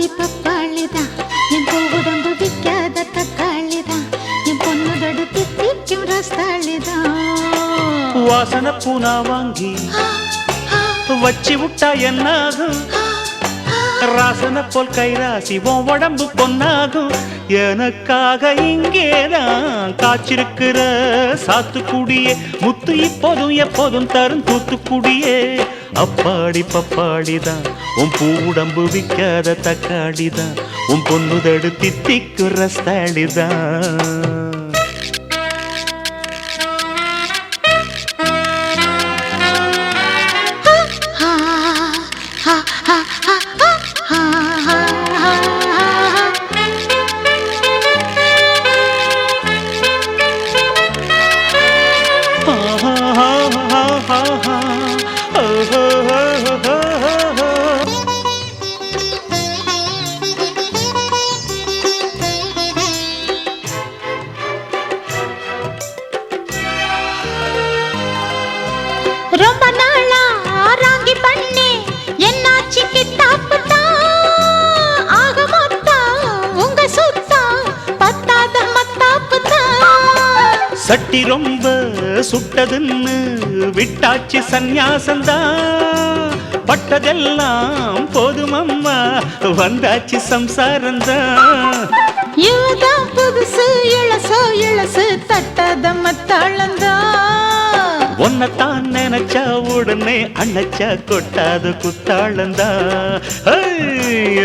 அப்பாடி பப்பாளிதான் என் உடம்பு விற்காத தக்காளிதான் என் பொண்ணு தடுத்து திக்கும் ரஸ்தாளிதான் வாசன பூனா வாங்கி வச்சி விட்டா என்னாகும் ராசன போல் கைராசி உன் உடம்பு பொன்னாகும் எனக்காக இங்கேதான் காய்ச்சிருக்கிற சாத்துக்குடியே முத்து இப்போதும் எப்போதும் தரும் தூத்துக்குடியே அப்பாடி பப்பாடிதான் உன் பூ உடம்பு விற்காத தக்காளிதான் உன் பொண்ணு தடுத்து திக்கும் ரஸ்தாளிதான் ரொம்ப நாளா ராங்கி பண்ணே என்னாச்சு கிட்டாப்புதா ஆக மொத்தா உங்க சுத்தா பத்தாத மத்தாப்புதா சட்டி ரொம்ப சுட்டதுன்னு விட்டாச்சு சந்நியாசந்தா பட்டதெல்லாம் போதுமம்மா வந்தாச்சு சம்சாரந்தா இவதான் புதுசு இளசோ இளசு தட்டாத மத்தாளந்தா ஒன்னத்தான் நினைச்சா உடனே அணைச்சா கொட்டாத குத்தாளந்தா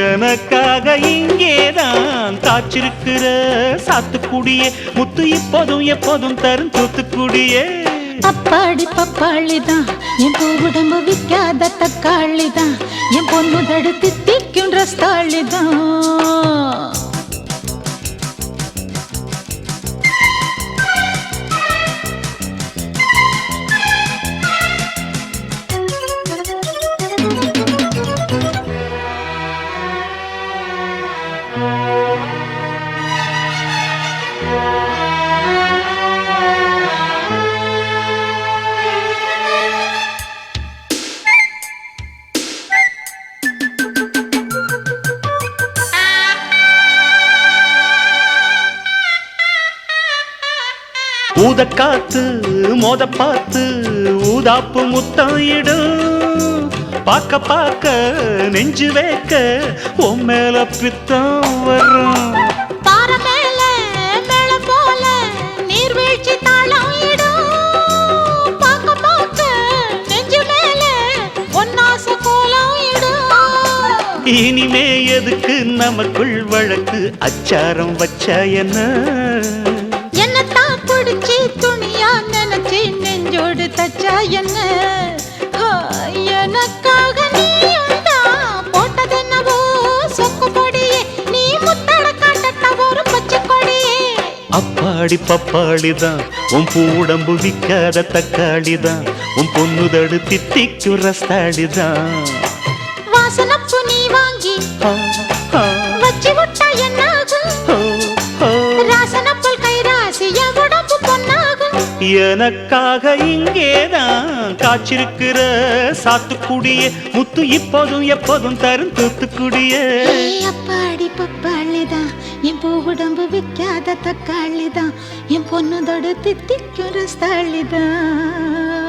எனக்காக இங்கேதான் காய்ச்சிருக்கிற சாத்துக்குடியே முத்து இப்போதும் எப்போதும் தரும் தூத்துக்குடியே அப்பாடி பப்பாளிதான் என் உடம்பு விற்காத தக்காளிதான் என் பொண்ணு தடுத்து திக்கும் ரஸ்தாளிதான் ஊதக்காத்து மோத பார்த்து ஊதாப்பு முத்தம் இடும் பார்க்க பார்க்க நெஞ்சு வைக்க உன் மேல பித்தம் வரும் பாற மேல மேல போல நீர்வீழ்ச்சி தாளம் இடும் பார்க்க பார்க்க நெஞ்சு மேல ஒன்னாச கோலம் இடும் இனிமே எதுக்கு நமக்குள் வழக்கு அச்சாரம் வச்சா என்ன என்னத்தான் பிடிச்சி துணியா நினைச்சி நெஞ்சோடு தச்சா என்ன எனக்காக நீயுண்டா போட்டதென்னவோ சொக்கு பொடியே நீ முத்தட காட்டட்ட ஒரு பச்சை கொடியே அப்பாடி பப்பாளிதான் உன் பூ உடம்பு விற்காத தக்காளிதான் உன் பொண்ணு தடுத்து திக்கும் ரஸ்தாளிதான் வாசனப்பு நீ வாங்கி வச்சி விட்டா என்னாகும் ராசனப்பல் கைராசி என் உடம்பு பொன்னாகும் எனக்காக இங்கேதான் காய்ச்சிருக்கிற சாத்துக்குடியே முத்து இப்போதும் எப்போதும் தரும் தூத்துக்குடியே அப்பாடி பப்பாளிதான் என் பூ உடம்பு விற்காத தக்காளிதான் என் பொண்ணு தொடு தித்திக்கும் ரஸ்தாளிதான்